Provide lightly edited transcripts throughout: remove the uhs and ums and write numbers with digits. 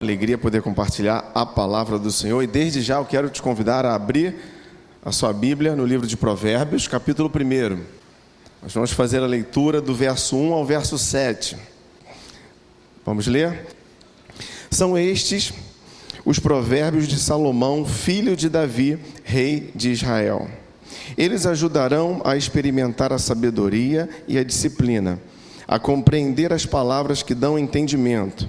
Alegria poder compartilhar a palavra do Senhor, e desde já eu quero te convidar a abrir a sua Bíblia no livro de Provérbios, capítulo 1. Nós vamos fazer a leitura do verso 1 ao verso 7. Vamos ler? São estes os provérbios de Salomão, filho de Davi, rei de Israel. Eles ajudarão a experimentar a sabedoria e a disciplina, a compreender as palavras que dão entendimento,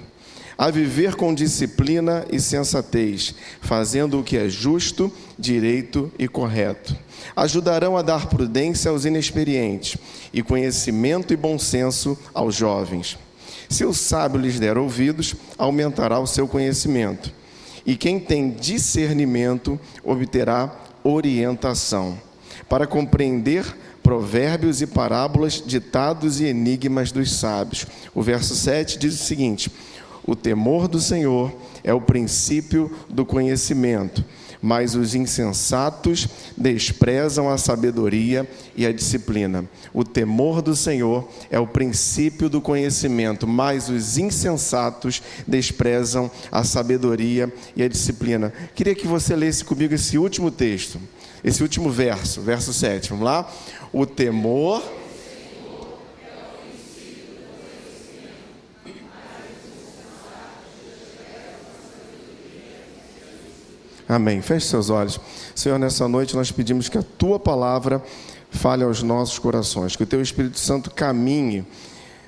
a viver com disciplina e sensatez, fazendo o que é justo, direito e correto. Ajudarão a dar prudência aos inexperientes e conhecimento e bom senso aos jovens. Se o sábio lhes der ouvidos, aumentará o seu conhecimento, e quem tem discernimento obterá orientação, para compreender provérbios e parábolas, ditados e enigmas dos sábios. O verso 7 diz o seguinte: o temor do Senhor é o princípio do conhecimento, mas os insensatos desprezam a sabedoria e a disciplina. O temor do Senhor é o princípio do conhecimento, mas os insensatos desprezam a sabedoria e a disciplina. Queria que você lesse comigo esse último texto, esse último verso, verso 7. Vamos lá? O temor... Amém. Feche seus olhos. Senhor, nessa noite nós pedimos que a Tua palavra fale aos nossos corações, que o Teu Espírito Santo caminhe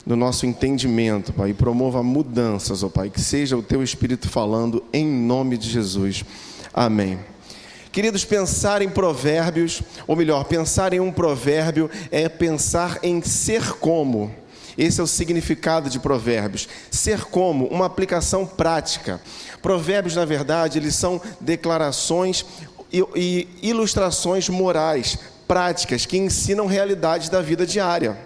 no nosso entendimento, Pai, e promova mudanças, ó Pai, que seja o Teu Espírito falando em nome de Jesus. Amém. Queridos, pensar em provérbios, ou melhor, pensar em um provérbio é pensar em ser como. Esse é o significado de provérbios. Ser como, uma aplicação prática. Provérbios, na verdade, eles são declarações e ilustrações morais, práticas, que ensinam realidades da vida diária.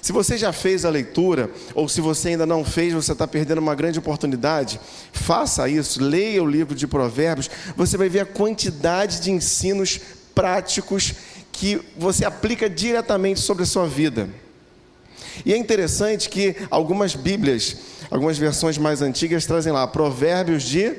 Se você já fez a leitura, ou se você ainda não fez, você está perdendo uma grande oportunidade. Faça isso, leia o livro de Provérbios, você vai ver a quantidade de ensinos práticos que você aplica diretamente sobre a sua vida. E é interessante que algumas Bíblias, algumas versões mais antigas trazem lá, Provérbios de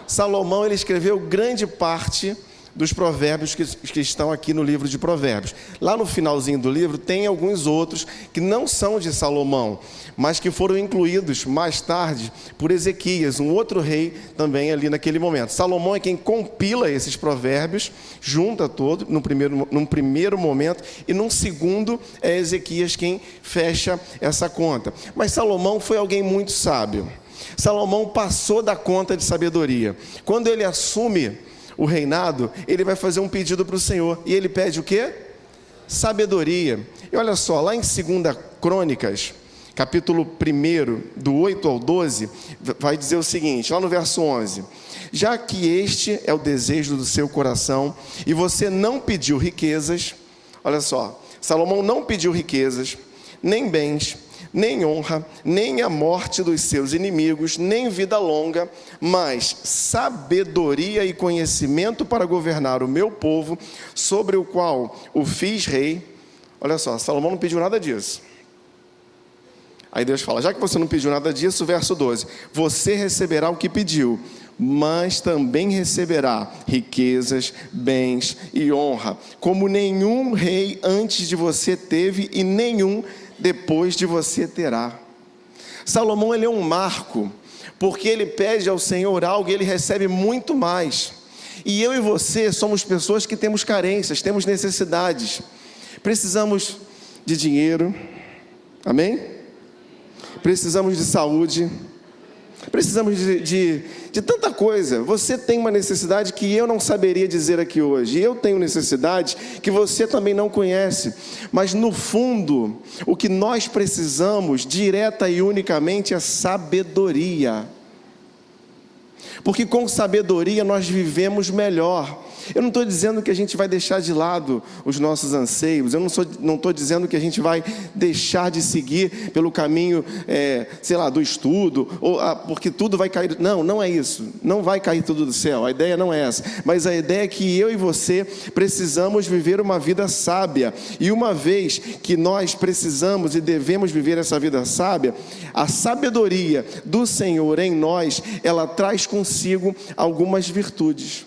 Salomão. Ele escreveu grande parte dos provérbios que estão aqui no livro de Provérbios. Lá no finalzinho do livro tem alguns outros que não são de Salomão, mas que foram incluídos mais tarde por Ezequias, um outro rei também ali naquele momento. Salomão é quem compila esses provérbios, junta todo num primeiro momento, e num segundo é Ezequias quem fecha essa conta. Mas Salomão foi alguém muito sábio. Salomão passou da conta de sabedoria. Quando ele assume o reinado, ele vai fazer um pedido para o Senhor, e ele pede o quê? Sabedoria. E olha só, lá em 2 Crônicas, capítulo 1, do 8 ao 12, vai dizer o seguinte, lá no verso 11: já que este é o desejo do seu coração, e você não pediu riquezas, olha só, Salomão não pediu riquezas, nem bens, nem honra, nem a morte dos seus inimigos, nem vida longa, mas sabedoria e conhecimento para governar o meu povo, sobre o qual o fiz rei. Olha só, Salomão não pediu nada disso. Aí Deus fala, já que você não pediu nada disso, verso 12, você receberá o que pediu, mas também receberá riquezas, bens e honra, como nenhum rei antes de você teve e nenhum depois de você terá. Salomão, ele é um marco, porque ele pede ao Senhor algo e ele recebe muito mais. E eu e você somos pessoas que temos carências, temos necessidades, precisamos de dinheiro, amém? Precisamos de saúde, precisamos de tanta coisa. Você tem uma necessidade que eu não saberia dizer aqui hoje, e eu tenho necessidade que você também não conhece, mas no fundo, o que nós precisamos, direta e unicamente, é sabedoria, porque com sabedoria nós vivemos melhor. Eu não estou dizendo que a gente vai deixar de lado os nossos anseios, eu não estou dizendo que a gente vai deixar de seguir pelo caminho, do estudo, porque tudo vai cair. Não, não é isso, não vai cair tudo do céu, a ideia não é essa, mas a ideia é que eu e você precisamos viver uma vida sábia, e uma vez que nós precisamos e devemos viver essa vida sábia, a sabedoria do Senhor em nós, ela traz consigo algumas virtudes.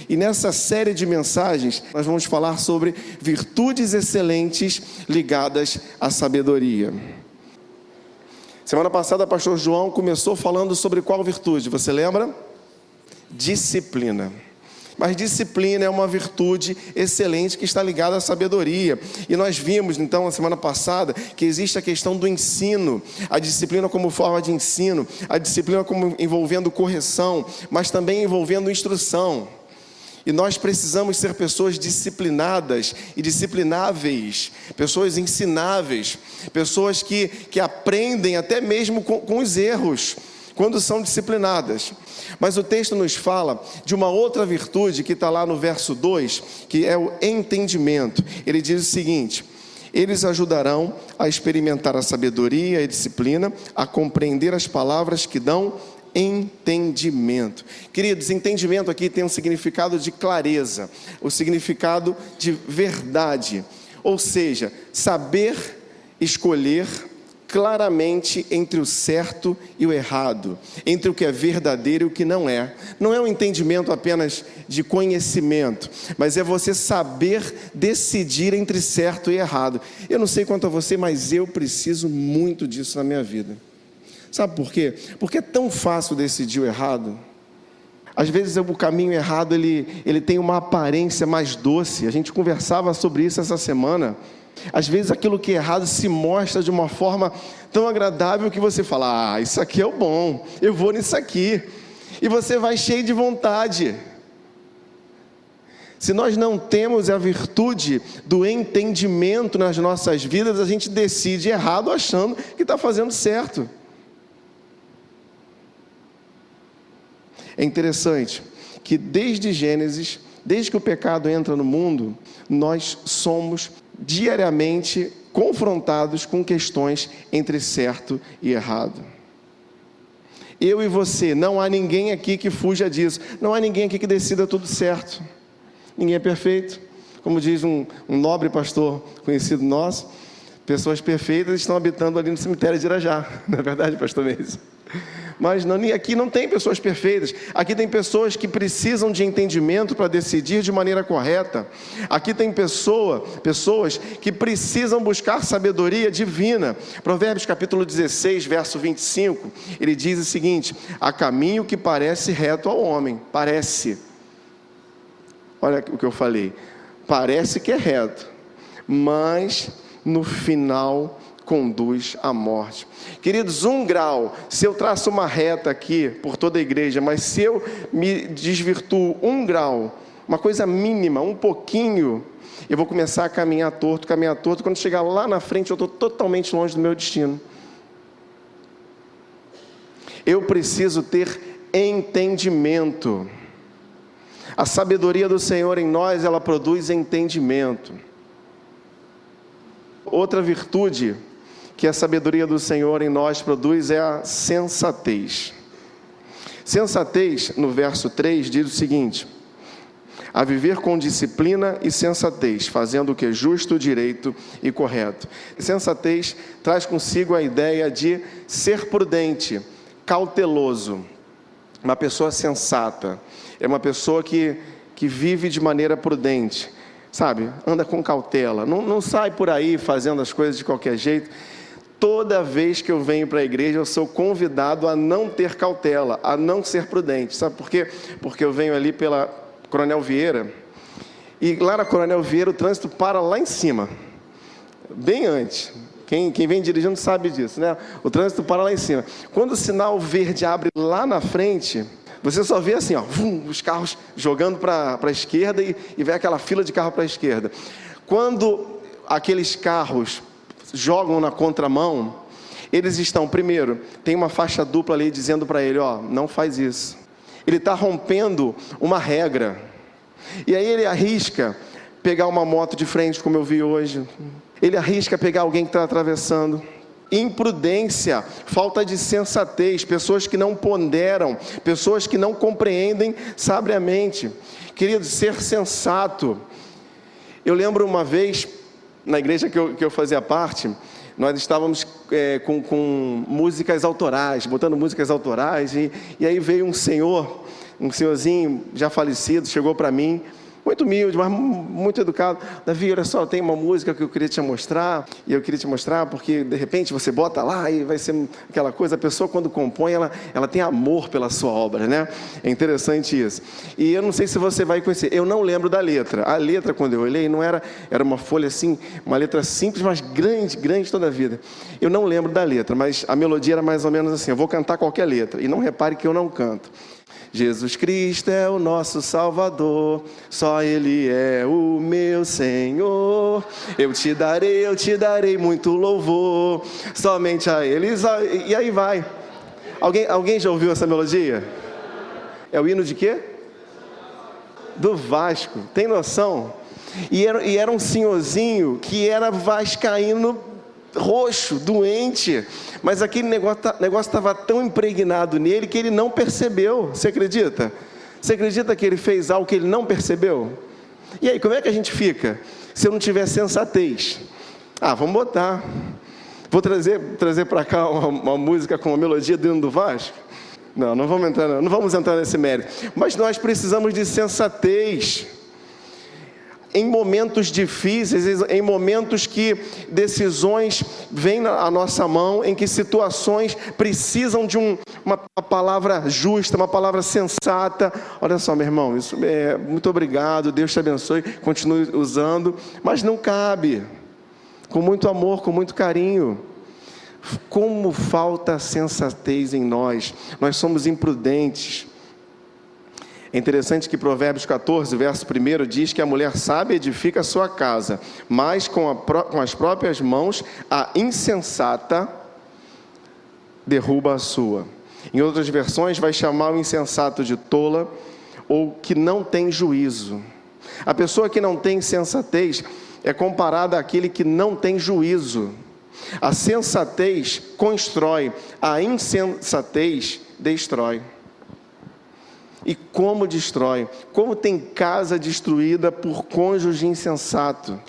E nessa série de mensagens, nós vamos falar sobre virtudes excelentes ligadas à sabedoria. Semana passada, o pastor João começou falando sobre qual virtude, você lembra? Disciplina. Mas disciplina é uma virtude excelente que está ligada à sabedoria. E nós vimos, então, na semana passada, que existe a questão do ensino, a disciplina como forma de ensino, a disciplina como envolvendo correção, mas também envolvendo instrução. E nós precisamos ser pessoas disciplinadas e disciplináveis, pessoas ensináveis, pessoas que aprendem até mesmo com os erros, quando são disciplinadas. Mas o texto nos fala de uma outra virtude que está lá no verso 2, que é o entendimento. Ele diz o seguinte: eles ajudarão a experimentar a sabedoria e a disciplina, a compreender as palavras que dão entendimento. Queridos, entendimento aqui tem um significado de clareza, o significado de verdade, ou seja, saber escolher claramente entre o certo e o errado, entre o que é verdadeiro e o que não é. Não é um entendimento apenas de conhecimento, mas é você saber decidir entre certo e errado. Eu não sei quanto a você, mas eu preciso muito disso na minha vida. Sabe por quê? Porque é tão fácil decidir o errado. Às vezes o caminho errado ele tem uma aparência mais doce. A gente conversava sobre isso essa semana. Às vezes aquilo que é errado se mostra de uma forma tão agradável que você fala: isso aqui é o bom, eu vou nisso aqui. E você vai cheio de vontade. Se nós não temos a virtude do entendimento nas nossas vidas, a gente decide errado achando que está fazendo certo. É interessante que desde Gênesis, desde que o pecado entra no mundo, nós somos diariamente confrontados com questões entre certo e errado. Eu e você, não há ninguém aqui que fuja disso, não há ninguém aqui que decida tudo certo, ninguém é perfeito. Como diz um nobre pastor conhecido nosso, pessoas perfeitas estão habitando ali no cemitério de Irajá, não é verdade, pastor Meis? Mas aqui não tem pessoas perfeitas, aqui tem pessoas que precisam de entendimento para decidir de maneira correta. Aqui tem pessoas que precisam buscar sabedoria divina. Provérbios capítulo 16, verso 25, ele diz o seguinte: há caminho que parece reto ao homem, parece, olha o que eu falei, parece que é reto, mas no final conduz à morte. Queridos, 1 grau, se eu traço uma reta aqui por toda a igreja, mas se eu me desvirtuo 1 grau, uma coisa mínima, um pouquinho, eu vou começar a caminhar torto, quando chegar lá na frente eu estou totalmente longe do meu destino. Eu preciso ter entendimento. A sabedoria do Senhor em nós, ela produz entendimento. Outra virtude que a sabedoria do Senhor em nós produz é a sensatez. Sensatez, no verso 3, diz o seguinte: a viver com disciplina e sensatez, fazendo o que é justo, direito e correto. Sensatez traz consigo a ideia de ser prudente, cauteloso. Uma pessoa sensata é uma pessoa que vive de maneira prudente, sabe? Anda com cautela, não sai por aí fazendo as coisas de qualquer jeito. Toda vez que eu venho para a igreja, eu sou convidado a não ter cautela, a não ser prudente. Sabe por quê? Porque eu venho ali pela Coronel Vieira, e lá na Coronel Vieira o trânsito para lá em cima, bem antes. Quem vem dirigindo sabe disso, né? O trânsito para lá em cima. Quando o sinal verde abre lá na frente, você só vê assim, os carros jogando para a esquerda e vem aquela fila de carro para a esquerda. Quando aqueles carros jogam na contramão, eles estão, primeiro, tem uma faixa dupla ali dizendo para ele, não faz isso. Ele está rompendo uma regra. E aí ele arrisca pegar uma moto de frente, como eu vi hoje. Ele arrisca pegar alguém que está atravessando. Imprudência, falta de sensatez, pessoas que não ponderam, pessoas que não compreendem sabiamente. Querido, ser sensato. Eu lembro uma vez, na igreja que eu fazia parte, nós estávamos com músicas autorais, botando músicas autorais, e aí veio um senhorzinho já falecido, chegou para mim, muito humilde, mas muito educado. Davi, olha só, tem uma música que eu queria te mostrar, e eu queria te mostrar porque de repente você bota lá e vai ser aquela coisa. A pessoa quando compõe, ela tem amor pela sua obra, né? É interessante isso. E eu não sei se você vai conhecer, eu não lembro da letra. A letra, quando eu olhei, não era uma folha assim, uma letra simples, mas grande toda a vida. Eu não lembro da letra, mas a melodia era mais ou menos assim: eu vou cantar qualquer letra, e não repare que eu não canto. Jesus Cristo é o nosso Salvador, só Ele é o meu Senhor. Eu te darei muito louvor, somente a Ele. E aí vai. Alguém já ouviu essa melodia? É o hino de quê? Do Vasco, tem noção? E era um senhorzinho que era vascaíno, roxo, doente, mas aquele negócio estava tão impregnado nele que ele não percebeu. Você acredita? Você acredita que ele fez algo que ele não percebeu? E aí, como é que a gente fica se eu não tiver sensatez? Vamos botar. Vou trazer para cá uma música com uma melodia do hino do Vasco? Não vamos entrar nesse mérito. Mas nós precisamos de sensatez. Em momentos difíceis, em momentos que decisões vêm à nossa mão, em que situações precisam de uma palavra justa, uma palavra sensata. Olha só, meu irmão, muito obrigado, Deus te abençoe, continue usando, mas não cabe, com muito amor, com muito carinho. Como falta sensatez em nós somos imprudentes. É interessante que Provérbios 14, verso 1, diz que a mulher sábia edifica a sua casa, mas com as próprias mãos a insensata derruba a sua. Em outras versões vai chamar o insensato de tola ou que não tem juízo. A pessoa que não tem sensatez é comparada àquele que não tem juízo. A sensatez constrói, a insensatez destrói. E como destrói? Como tem casa destruída por cônjuge insensato?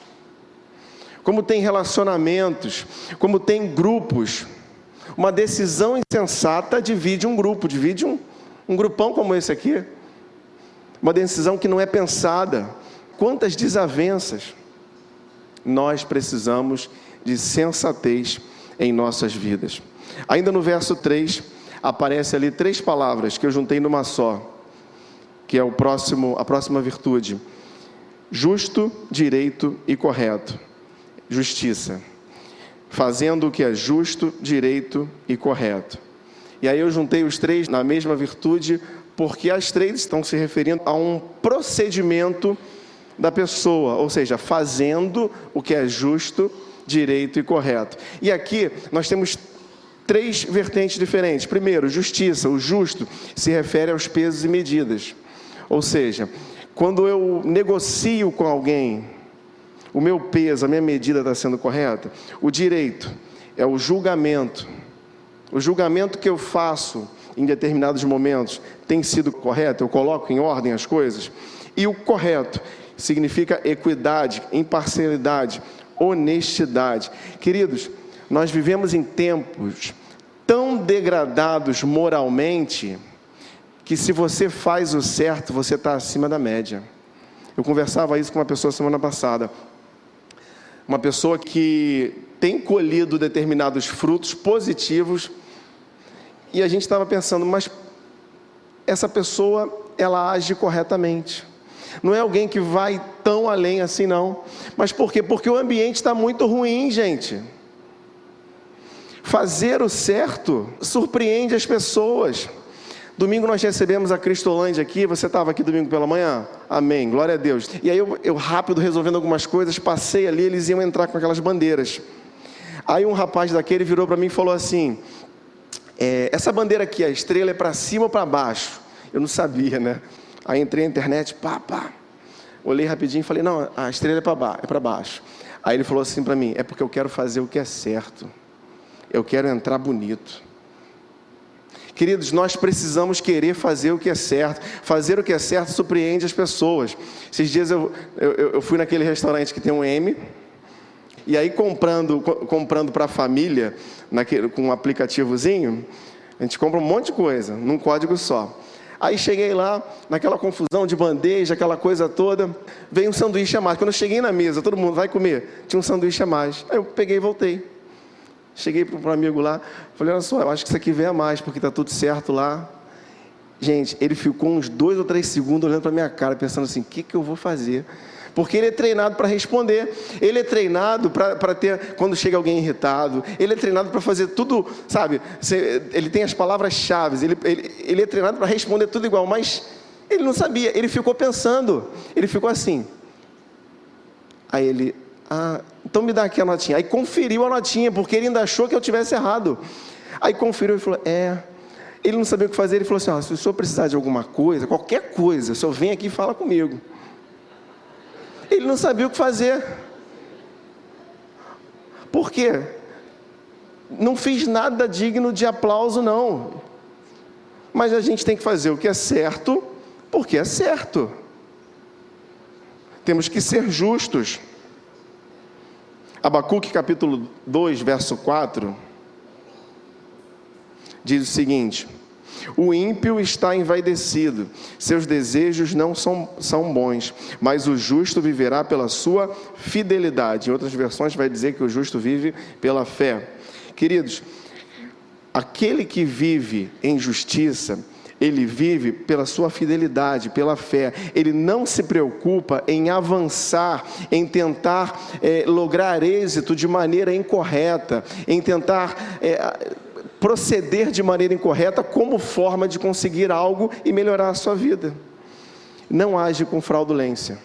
Como tem relacionamentos? Como tem grupos? Uma decisão insensata divide um grupo, divide um grupão como esse aqui. Uma decisão que não é pensada. Quantas desavenças! Nós precisamos de sensatez em nossas vidas. Ainda no verso 3, aparece ali 3 palavras que eu juntei numa só, que é a próxima virtude: justo, direito e correto. Justiça. Fazendo o que é justo, direito e correto. E aí eu juntei os 3 na mesma virtude, porque as 3 estão se referindo a um procedimento da pessoa, ou seja, fazendo o que é justo, direito e correto. E aqui nós temos 3 vertentes diferentes. Primeiro, justiça. O justo se refere aos pesos e medidas. Ou seja, quando eu negocio com alguém, o meu peso, a minha medida está sendo correta. O direito é o julgamento. O julgamento que eu faço em determinados momentos tem sido correto, eu coloco em ordem as coisas. E o correto significa equidade, imparcialidade, honestidade. Queridos, nós vivemos em tempos tão degradados moralmente, que se você faz o certo, você está acima da média. Eu conversava isso com uma pessoa semana passada. Uma pessoa que tem colhido determinados frutos positivos, e a gente estava pensando, mas essa pessoa, ela age corretamente. Não é alguém que vai tão além assim, não. Mas por quê? Porque o ambiente está muito ruim, gente. Fazer o certo surpreende as pessoas. Domingo nós recebemos a Cristolândia aqui. Você estava aqui domingo pela manhã? Amém, glória a Deus. E aí eu rápido resolvendo algumas coisas, passei ali, eles iam entrar com aquelas bandeiras. Aí um rapaz daquele virou para mim e falou assim: essa bandeira aqui, a estrela é para cima ou para baixo? Eu não sabia, né? Aí entrei na internet, pá. Olhei rapidinho e falei, não, a estrela é para baixo. Aí ele falou assim para mim, é porque eu quero fazer o que é certo. Eu quero entrar bonito. Queridos, nós precisamos querer fazer o que é certo. Fazer o que é certo surpreende as pessoas. Esses dias eu fui naquele restaurante que tem um M, e aí comprando para a família, com um aplicativozinho, a gente compra um monte de coisa, num código só. Aí cheguei lá, naquela confusão de bandeja, aquela coisa toda, veio um sanduíche a mais. Quando eu cheguei na mesa, todo mundo vai comer, tinha um sanduíche a mais. Aí eu peguei e voltei. Cheguei para um amigo lá, falei, olha só, eu acho que isso aqui vem a mais, porque está tudo certo lá. Gente, ele ficou uns 2 ou 3 segundos olhando para a minha cara, pensando assim, o que eu vou fazer? Porque ele é treinado para responder, ele é treinado para ter, quando chega alguém irritado, ele é treinado para fazer tudo, sabe, ele tem as palavras-chave, ele é treinado para responder tudo igual, mas ele não sabia, ele ficou pensando, ele ficou assim. Aí ele, então me dá aqui a notinha. Aí conferiu a notinha, porque ele ainda achou que eu tivesse errado. Aí conferiu e falou, ele não sabia o que fazer, ele falou assim, se o senhor precisar de alguma coisa, qualquer coisa, o senhor vem aqui e fala comigo. Ele não sabia o que fazer. Por quê? Não fiz nada digno de aplauso, não. Mas a gente tem que fazer o que é certo, porque é certo. Temos que ser justos. Abacuque capítulo 2, verso 4, diz o seguinte, o ímpio está envaidecido, seus desejos não são bons, mas o justo viverá pela sua fidelidade. Em outras versões vai dizer que o justo vive pela fé. Queridos, aquele que vive em justiça, ele vive pela sua fidelidade, pela fé. Ele não se preocupa em avançar, em tentar lograr êxito de maneira incorreta, em tentar proceder de maneira incorreta como forma de conseguir algo e melhorar a sua vida. Não age com fraudulência.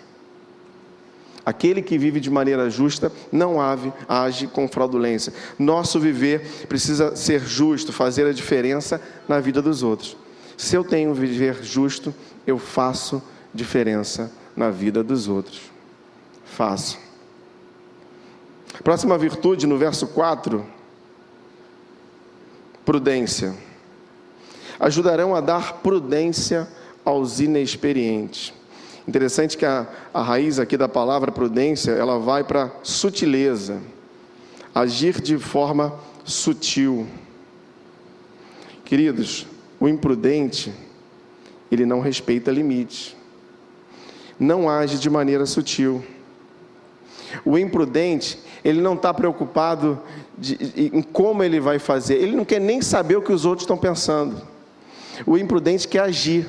Aquele que vive de maneira justa não age com fraudulência. Nosso viver precisa ser justo, fazer a diferença na vida dos outros. Se eu tenho um viver justo, eu faço diferença na vida dos outros. Faço. Próxima virtude, no verso 4, prudência. Ajudarão a dar prudência aos inexperientes. Interessante que a raiz aqui da palavra prudência, ela vai para sutileza. Agir de forma sutil. Queridos, o imprudente, ele não respeita limites. Não age de maneira sutil. O imprudente, ele não está preocupado em como ele vai fazer. Ele não quer nem saber o que os outros estão pensando. O imprudente quer agir.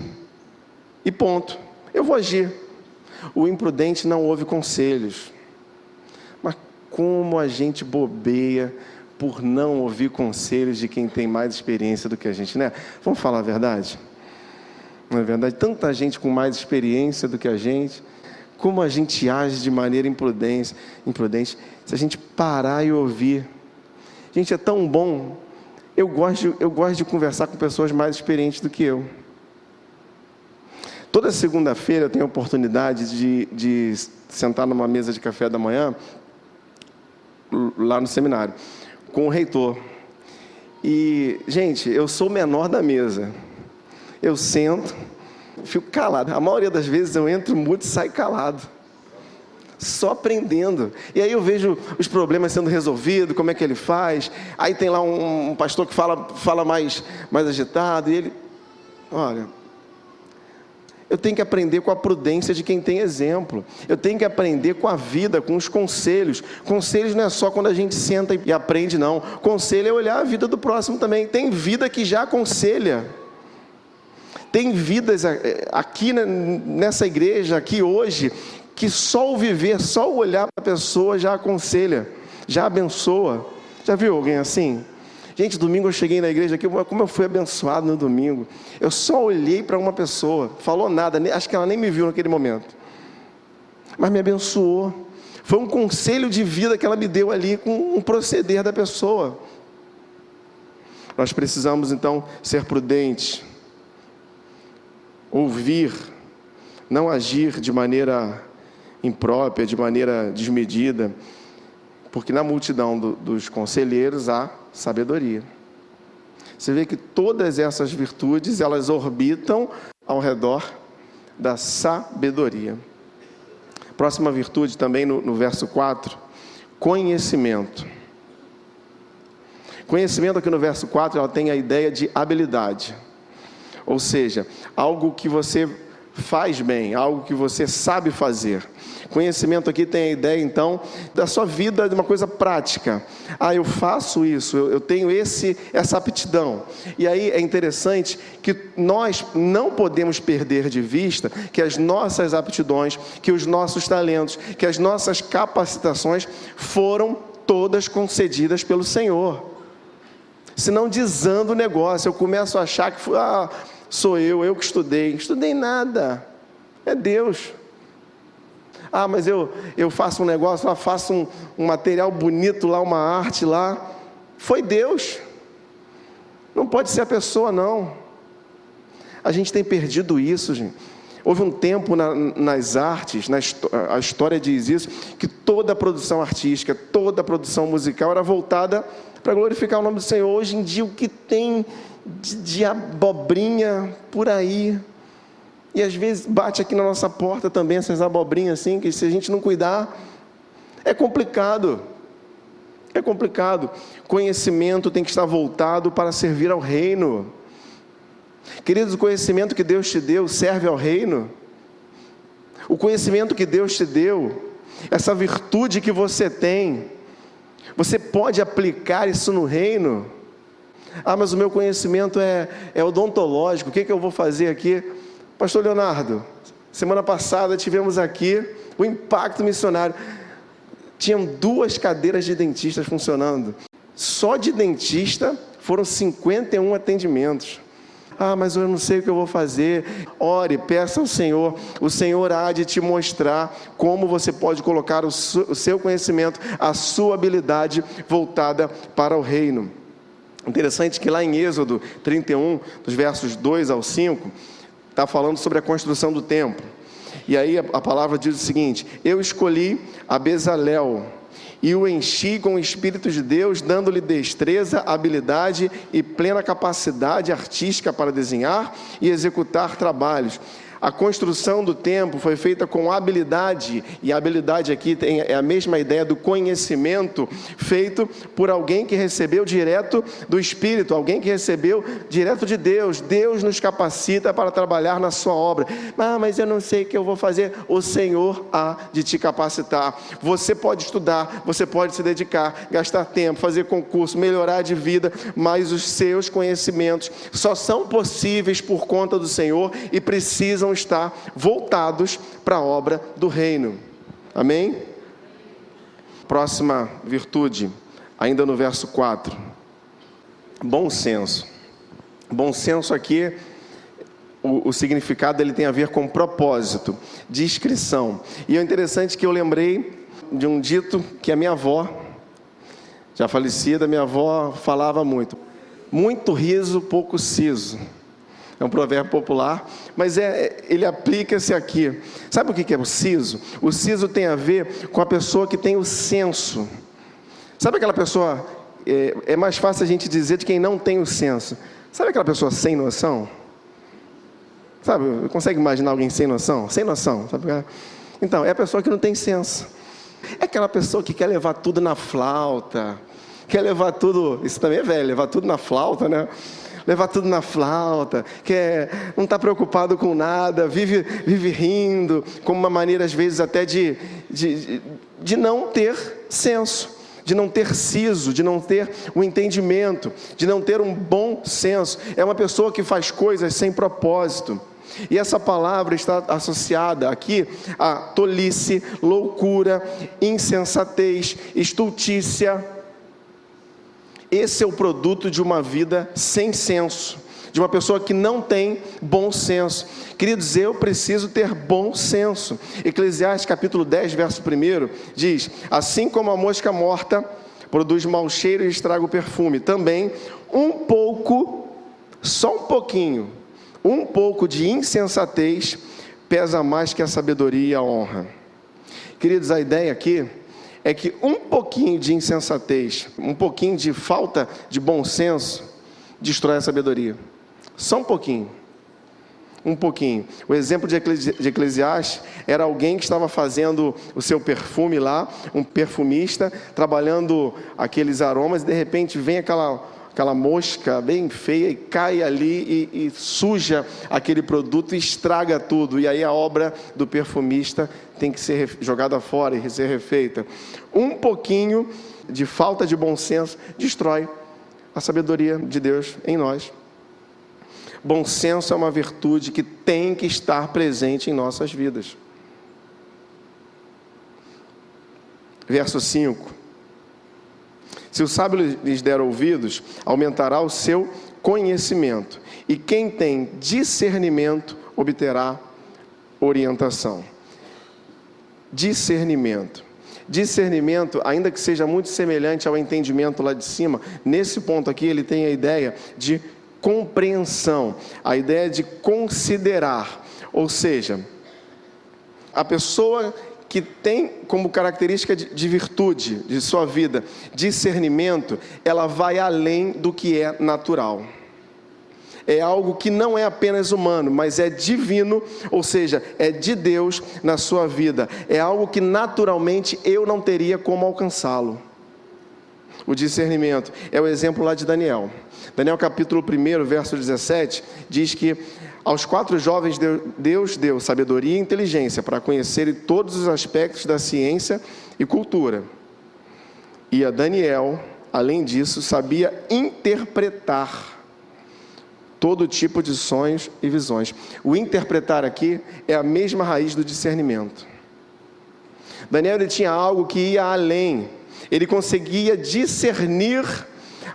E ponto. Eu vou agir. O imprudente não ouve conselhos. Mas como a gente bobeia por não ouvir conselhos de quem tem mais experiência do que a gente, né? Vamos falar a verdade? Não é verdade? Tanta gente com mais experiência do que a gente. Como a gente age de maneira imprudente, se a gente parar e ouvir. Gente, é tão bom. Eu gosto de conversar com pessoas mais experientes do que eu. Toda segunda-feira eu tenho a oportunidade de sentar numa mesa de café da manhã, lá no seminário, com o reitor. E, gente, eu sou o menor da mesa. Eu sento, fico calado. A maioria das vezes eu entro mudo e saio calado. Só aprendendo. E aí eu vejo os problemas sendo resolvidos, como é que ele faz. Aí tem lá um pastor que fala mais agitado. E ele, olha, eu tenho que aprender com a prudência de quem tem exemplo. Eu tenho que aprender com a vida, com os conselhos. Conselhos não é só quando a gente senta e aprende, não. Conselho é olhar a vida do próximo também. Tem vida que já aconselha. Tem vidas aqui nessa igreja, aqui hoje, que só o viver, só o olhar para a pessoa já aconselha, já abençoa. Já viu alguém assim? Gente, domingo eu cheguei na igreja aqui, como eu fui abençoado no domingo. Eu só olhei para uma pessoa, falou nada, acho que ela nem me viu naquele momento. Mas me abençoou. Foi um conselho de vida que ela me deu ali, com um proceder da pessoa. Nós precisamos então ser prudentes. Ouvir, não agir de maneira imprópria, de maneira desmedida, porque na multidão dos conselheiros há sabedoria. Você vê que todas essas virtudes, elas orbitam ao redor da sabedoria. Próxima virtude também no verso 4, conhecimento. Conhecimento aqui no verso 4, ela tem a ideia de habilidade. Ou seja, algo que você faz bem, algo que você sabe fazer. Conhecimento aqui tem a ideia, então, da sua vida, de uma coisa prática. Eu faço isso, eu tenho essa aptidão. E aí é interessante que nós não podemos perder de vista que as nossas aptidões, que os nossos talentos, que as nossas capacitações foram todas concedidas pelo Senhor. Senão desanda o negócio, eu começo a achar que sou eu que estudei. Estudei nada, é Deus. Mas eu faço um negócio lá, faço um material bonito lá, uma arte lá. Foi Deus. Não pode ser a pessoa, não. A gente tem perdido isso, gente. Houve um tempo nas artes, a história diz isso, que toda a produção artística, toda a produção musical era voltada para glorificar o nome do Senhor. Hoje em dia, o que tem de abobrinha por aí, e às vezes bate aqui na nossa porta também essas abobrinhas assim, que se a gente não cuidar, é complicado. É complicado. Conhecimento tem que estar voltado para servir ao reino. Queridos, o conhecimento que Deus te deu serve ao reino. O conhecimento que Deus te deu, essa virtude que você tem, você pode aplicar isso no reino. Mas o meu conhecimento é odontológico, o que eu vou fazer aqui? Pastor Leonardo, semana passada tivemos aqui o impacto missionário. Tinham 2 cadeiras de dentistas funcionando. Só de dentista foram 51 atendimentos. Mas eu não sei o que eu vou fazer. Ore, peça ao Senhor. O Senhor há de te mostrar como você pode colocar o seu conhecimento, a sua habilidade voltada para o reino. Interessante que lá em Êxodo 31, dos versos 2 ao 5, está falando sobre a construção do templo. E aí a palavra diz o seguinte: eu escolhi a Bezalel e o enchi com o Espírito de Deus, dando-lhe destreza, habilidade e plena capacidade artística para desenhar e executar trabalhos. A construção do templo foi feita com habilidade, e a habilidade aqui é a mesma ideia do conhecimento, feito por alguém que recebeu direto do Espírito, alguém que recebeu direto de Deus. Deus nos capacita para trabalhar na sua obra. Mas eu não sei o que eu vou fazer. O Senhor há de te capacitar. Você pode estudar, você pode se dedicar, gastar tempo, fazer concurso, melhorar de vida, mas os seus conhecimentos só são possíveis por conta do Senhor e precisam estar voltados para a obra do reino. Amém? Próxima virtude, ainda no verso 4. Bom senso. Bom senso aqui, o significado ele tem a ver com propósito, discrição. E é interessante que eu lembrei de um dito que a minha avó, já falecida, minha avó falava muito: muito riso, pouco siso. É um provérbio popular, mas ele aplica-se aqui. Sabe o que é o siso? O siso tem a ver com a pessoa que tem o senso. Sabe aquela pessoa, é mais fácil a gente dizer de quem não tem o senso. Sabe aquela pessoa sem noção? Sabe, consegue imaginar alguém sem noção? Sem noção, sabe? Então, é a pessoa que não tem senso. É aquela pessoa que quer levar tudo na flauta, quer levar tudo, isso também é velho, levar tudo na flauta, né? Levar tudo na flauta, não está preocupado com nada, vive rindo, como uma maneira às vezes até de não ter senso, de não ter siso, de não ter o entendimento, de não ter um bom senso. É uma pessoa que faz coisas sem propósito. E essa palavra está associada aqui a tolice, loucura, insensatez, estultícia. Esse é o produto de uma vida sem senso, de uma pessoa que não tem bom senso. Queridos, eu preciso ter bom senso. Eclesiastes capítulo 10, verso 1, diz: assim como a mosca morta produz mau cheiro e estraga o perfume, também um pouco, só um pouquinho, um pouco de insensatez pesa mais que a sabedoria e a honra. Queridos, a ideia aqui é que um pouquinho de insensatez, um pouquinho de falta de bom senso, destrói a sabedoria. Só um pouquinho. Um pouquinho. O exemplo de Eclesiastes era alguém que estava fazendo o seu perfume lá, um perfumista, trabalhando aqueles aromas, e de repente vem aquela mosca bem feia e cai ali e suja aquele produto e estraga tudo. E aí a obra do perfumista tem que ser jogada fora e ser refeita. Um pouquinho de falta de bom senso destrói a sabedoria de Deus em nós. Bom senso é uma virtude que tem que estar presente em nossas vidas. Verso 5. Se o sábio lhes der ouvidos, aumentará o seu conhecimento. E quem tem discernimento, obterá orientação. Discernimento. Discernimento, ainda que seja muito semelhante ao entendimento lá de cima, nesse ponto aqui ele tem a ideia de compreensão, a ideia de considerar, ou seja, a pessoa que tem como característica de virtude de sua vida, discernimento, ela vai além do que é natural. É algo que não é apenas humano, mas é divino, ou seja, é de Deus na sua vida. É algo que naturalmente eu não teria como alcançá-lo. O discernimento é o exemplo lá de Daniel. Daniel capítulo 1, verso 17, diz que aos 4 jovens Deus deu sabedoria e inteligência para conhecerem todos os aspectos da ciência e cultura. E a Daniel, além disso, sabia interpretar todo tipo de sonhos e visões. O interpretar aqui é a mesma raiz do discernimento. Daniel ele tinha algo que ia além. Ele conseguia discernir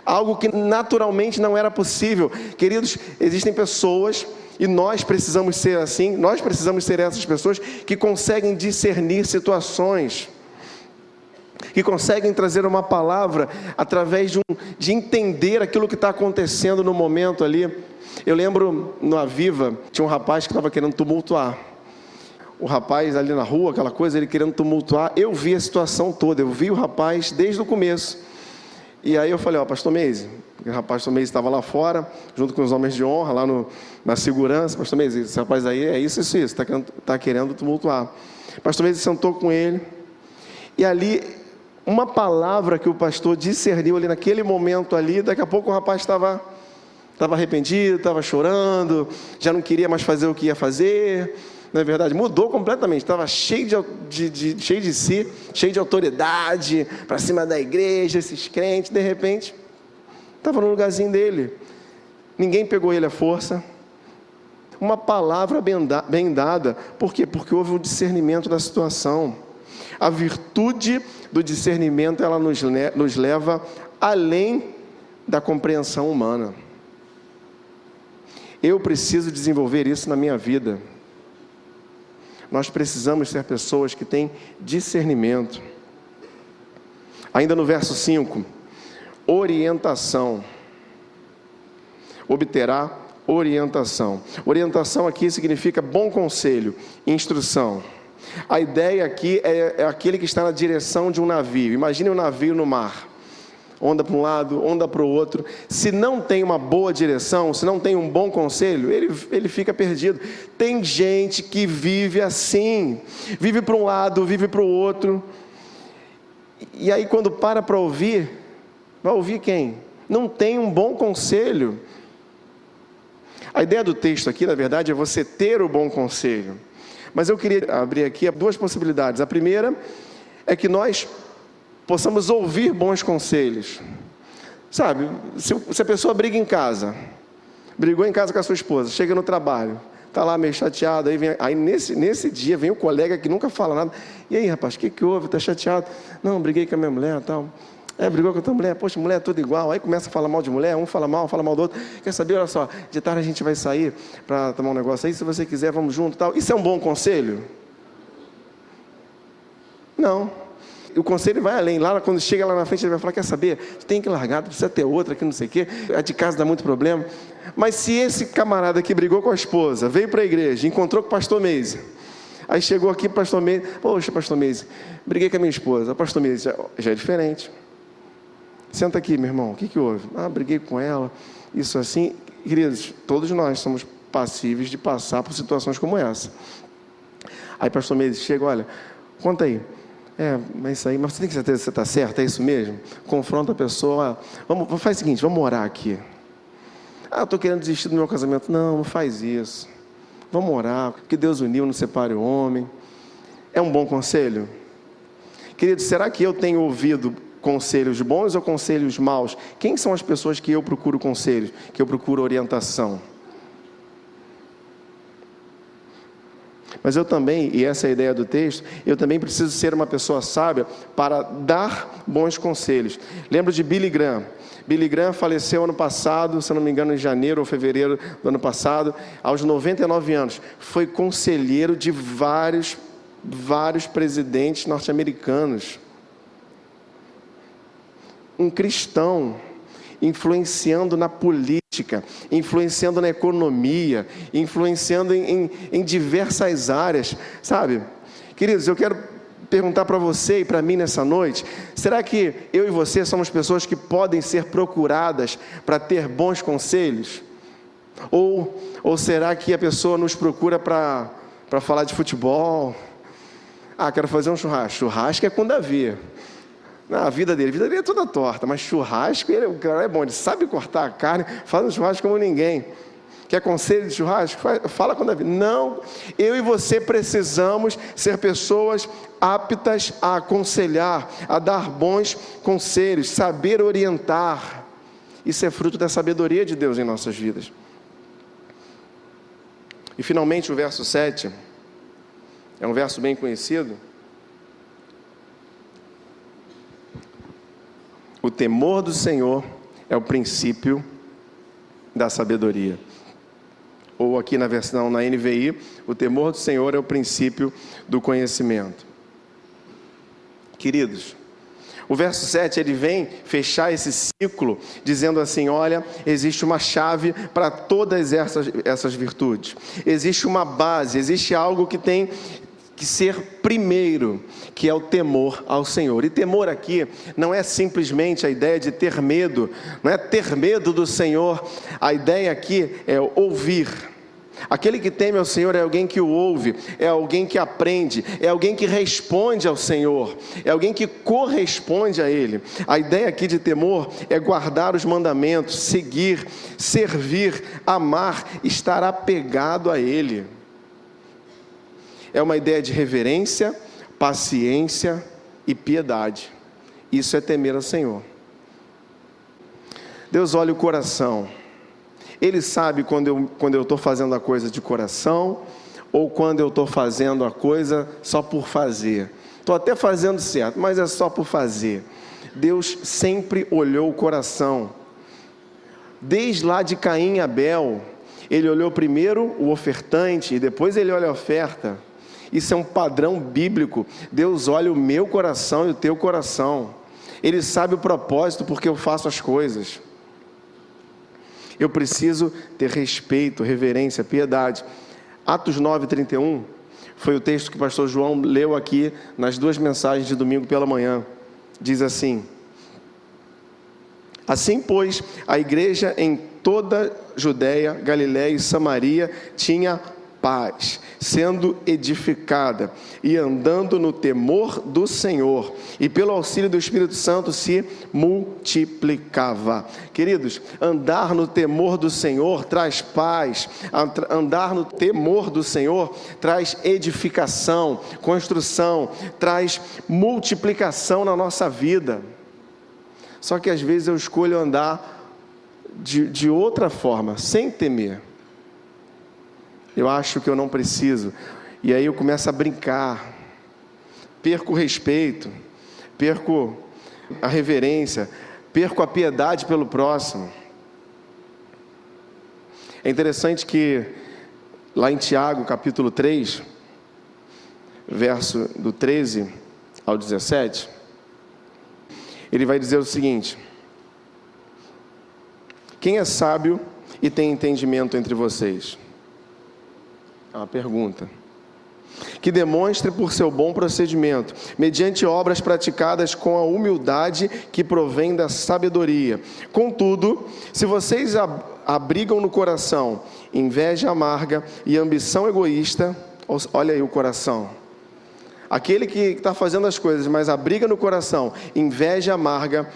algo que naturalmente não era possível. Queridos, existem pessoas, e nós precisamos ser assim, nós precisamos ser essas pessoas que conseguem discernir situações, que conseguem trazer uma palavra através de entender aquilo que está acontecendo no momento ali. Eu lembro no Aviva, tinha um rapaz que estava querendo tumultuar. O rapaz ali na rua, aquela coisa, ele querendo tumultuar. Eu vi a situação toda, eu vi o rapaz desde o começo. E aí eu falei, pastor Meise, o rapaz pastor Meise estava lá fora, junto com os homens de honra, lá na segurança. Pastor Meise, esse rapaz aí é isso, está querendo tumultuar. Pastor Meise sentou com ele, e ali, uma palavra que o pastor discerniu ali naquele momento ali, daqui a pouco o rapaz estava arrependido, estava chorando, já não queria mais fazer o que ia fazer. Não é verdade? Mudou completamente, estava cheio de si, cheio de autoridade, para cima da igreja, esses crentes, de repente, estava no lugarzinho dele, ninguém pegou ele à força, uma palavra bem dada, por quê? Porque houve um discernimento da situação. A virtude do discernimento, ela nos leva além da compreensão humana. Eu preciso desenvolver isso na minha vida. Nós precisamos ser pessoas que têm discernimento. Ainda no verso 5, orientação. Obterá orientação. Orientação aqui significa bom conselho, instrução. A ideia aqui é aquele que está na direção de um navio. Imagine um navio no mar. Onda para um lado, onda para o outro. Se não tem uma boa direção, se não tem um bom conselho, ele fica perdido. Tem gente que vive assim, vive para um lado, vive para o outro. E aí quando para ouvir, vai ouvir quem? Não tem um bom conselho. A ideia do texto aqui, na verdade, é você ter o bom conselho. Mas eu queria abrir aqui 2 possibilidades. A primeira é que nós possamos ouvir bons conselhos. Sabe, se a pessoa briga em casa, brigou em casa com a sua esposa, chega no trabalho, está lá meio chateado, aí nesse dia vem o colega que nunca fala nada. E aí, rapaz, o que houve? Está chateado? Não, briguei com a minha mulher e tal. Brigou com a tua mulher? Poxa, mulher é tudo igual. Aí começa a falar mal de mulher, um fala mal do outro. Quer saber, olha só, de tarde a gente vai sair para tomar um negócio aí, se você quiser, vamos junto e tal. Isso é um bom conselho? Não. O conselho vai além. Lá, quando chega lá na frente, ele vai falar, quer saber, tu tem que largar, tu precisa ter outra, que não sei o quê, a de casa dá muito problema. Mas se esse camarada que brigou com a esposa, veio para a igreja, encontrou com o pastor Meise, Aí chegou aqui, pastor Meise, poxa, pastor Meise, briguei com a minha esposa. Pastor Meise, já é diferente. Senta aqui, meu irmão, o que houve? Briguei com ela, isso assim. Queridos, todos nós somos passíveis de passar por situações como essa. Aí pastor Meise chega, olha, conta aí. Mas isso aí, mas você tem certeza que você está certo? É isso mesmo? Confronta a pessoa. Faz o seguinte, vamos orar aqui. Eu estou querendo desistir do meu casamento. Não faz isso. Vamos orar, porque Deus uniu, não separe o homem. É um bom conselho? Querido, será que eu tenho ouvido conselhos bons ou conselhos maus? Quem são as pessoas que eu procuro conselhos, que eu procuro orientação? Mas eu também, e essa é a ideia do texto, eu também preciso ser uma pessoa sábia para dar bons conselhos. Lembro de Billy Graham. Billy Graham faleceu ano passado, se não me engano em janeiro ou fevereiro do ano passado, aos 99 anos. Foi conselheiro de vários presidentes norte-americanos. Um cristão, influenciando na política, influenciando na economia, influenciando em diversas áreas, sabe? Queridos, eu quero perguntar para você e para mim nessa noite, será que eu e você somos pessoas que podem ser procuradas para ter bons conselhos? Ou será que a pessoa nos procura para falar de futebol? Quero fazer um churrasco. Churrasco é com Davi. A vida dele é toda torta, mas churrasco, o cara é bom, ele sabe cortar a carne, faz um churrasco como ninguém. Quer conselho de churrasco? Fala com Davi. Não, eu e você precisamos ser pessoas aptas a aconselhar, a dar bons conselhos, saber orientar. Isso é fruto da sabedoria de Deus em nossas vidas. E finalmente o verso 7, é um verso bem conhecido. O temor do Senhor é o princípio da sabedoria. Ou aqui na versão, na NVI, o temor do Senhor é o princípio do conhecimento. Queridos, o verso 7, ele vem fechar esse ciclo, dizendo assim, olha, existe uma chave para todas essas virtudes. Existe uma base, existe algo que tem que ser primeiro, que é o temor ao Senhor. E temor aqui não é simplesmente a ideia de ter medo, não é ter medo do Senhor. A ideia aqui é ouvir. Aquele que teme ao Senhor é alguém que o ouve, é alguém que aprende, é alguém que responde ao Senhor, é alguém que corresponde a Ele. A ideia aqui de temor é guardar os mandamentos, seguir, servir, amar, estar apegado a Ele. É uma ideia de reverência, paciência e piedade. Isso é temer ao Senhor. Deus olha o coração. Ele sabe quando eu estou fazendo a coisa de coração ou quando eu estou fazendo a coisa só por fazer. Estou até fazendo certo, mas é só por fazer. Deus sempre olhou o coração. Desde lá de Caim e Abel, Ele olhou primeiro o ofertante e depois Ele olha a oferta. Isso é um padrão bíblico. Deus olha o meu coração e o teu coração. Ele sabe o propósito porque eu faço as coisas. Eu preciso ter respeito, reverência, piedade. Atos 9:31 foi o texto que o pastor João leu aqui nas 2 mensagens de domingo pela manhã. Diz assim: assim, pois, a igreja em toda Judeia, Galiléia e Samaria tinha paz, sendo edificada e andando no temor do Senhor, e pelo auxílio do Espírito Santo se multiplicava. Queridos, andar no temor do Senhor traz paz, andar no temor do Senhor traz edificação, construção, traz multiplicação na nossa vida. Só que às vezes eu escolho andar de outra forma, sem temer. Eu acho que eu não preciso. E aí eu começo a brincar. Perco o respeito. Perco a reverência. Perco a piedade pelo próximo. É interessante que lá em Tiago, capítulo 3, verso do 13 ao 17, ele vai dizer o seguinte: quem é sábio e tem entendimento entre vocês? É uma pergunta. que demonstre por seu bom procedimento, mediante obras praticadas com a humildade que provém da sabedoria. Contudo, se vocês abrigam no coração inveja amarga e ambição egoísta, olha aí o coração. Aquele que está fazendo as coisas, mas abriga no coração inveja amarga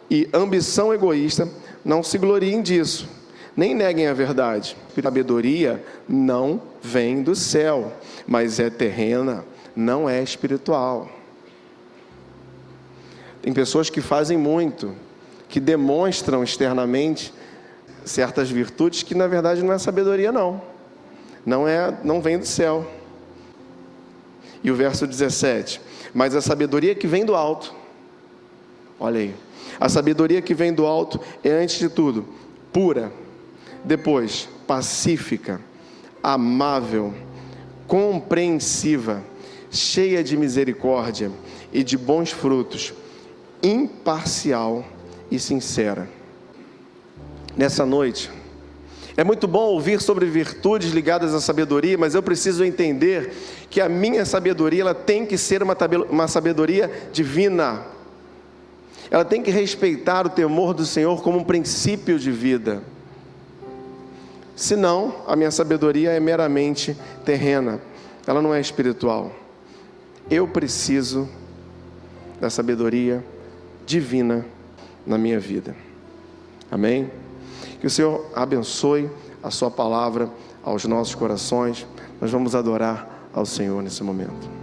e ambição egoísta, não se gloriem disso, nem neguem a verdade. A sabedoria não vem do céu, mas é terrena, não é espiritual. Tem pessoas que fazem muito, que demonstram externamente certas virtudes que na verdade não é sabedoria não vem do céu. E o verso 17, mas a sabedoria que vem do alto, olha aí, a sabedoria que vem do alto é antes de tudo pura, depois pacífica, amável, compreensiva, cheia de misericórdia e de bons frutos, imparcial e sincera. Nessa noite, é muito bom ouvir sobre virtudes ligadas à sabedoria, mas eu preciso entender que a minha sabedoria ela tem que ser uma sabedoria divina. Ela tem que respeitar o temor do Senhor como um princípio de vida. Senão, a minha sabedoria é meramente terrena, ela não é espiritual. Eu preciso da sabedoria divina na minha vida. Amém? Que o Senhor abençoe a sua palavra aos nossos corações. Nós vamos adorar ao Senhor nesse momento.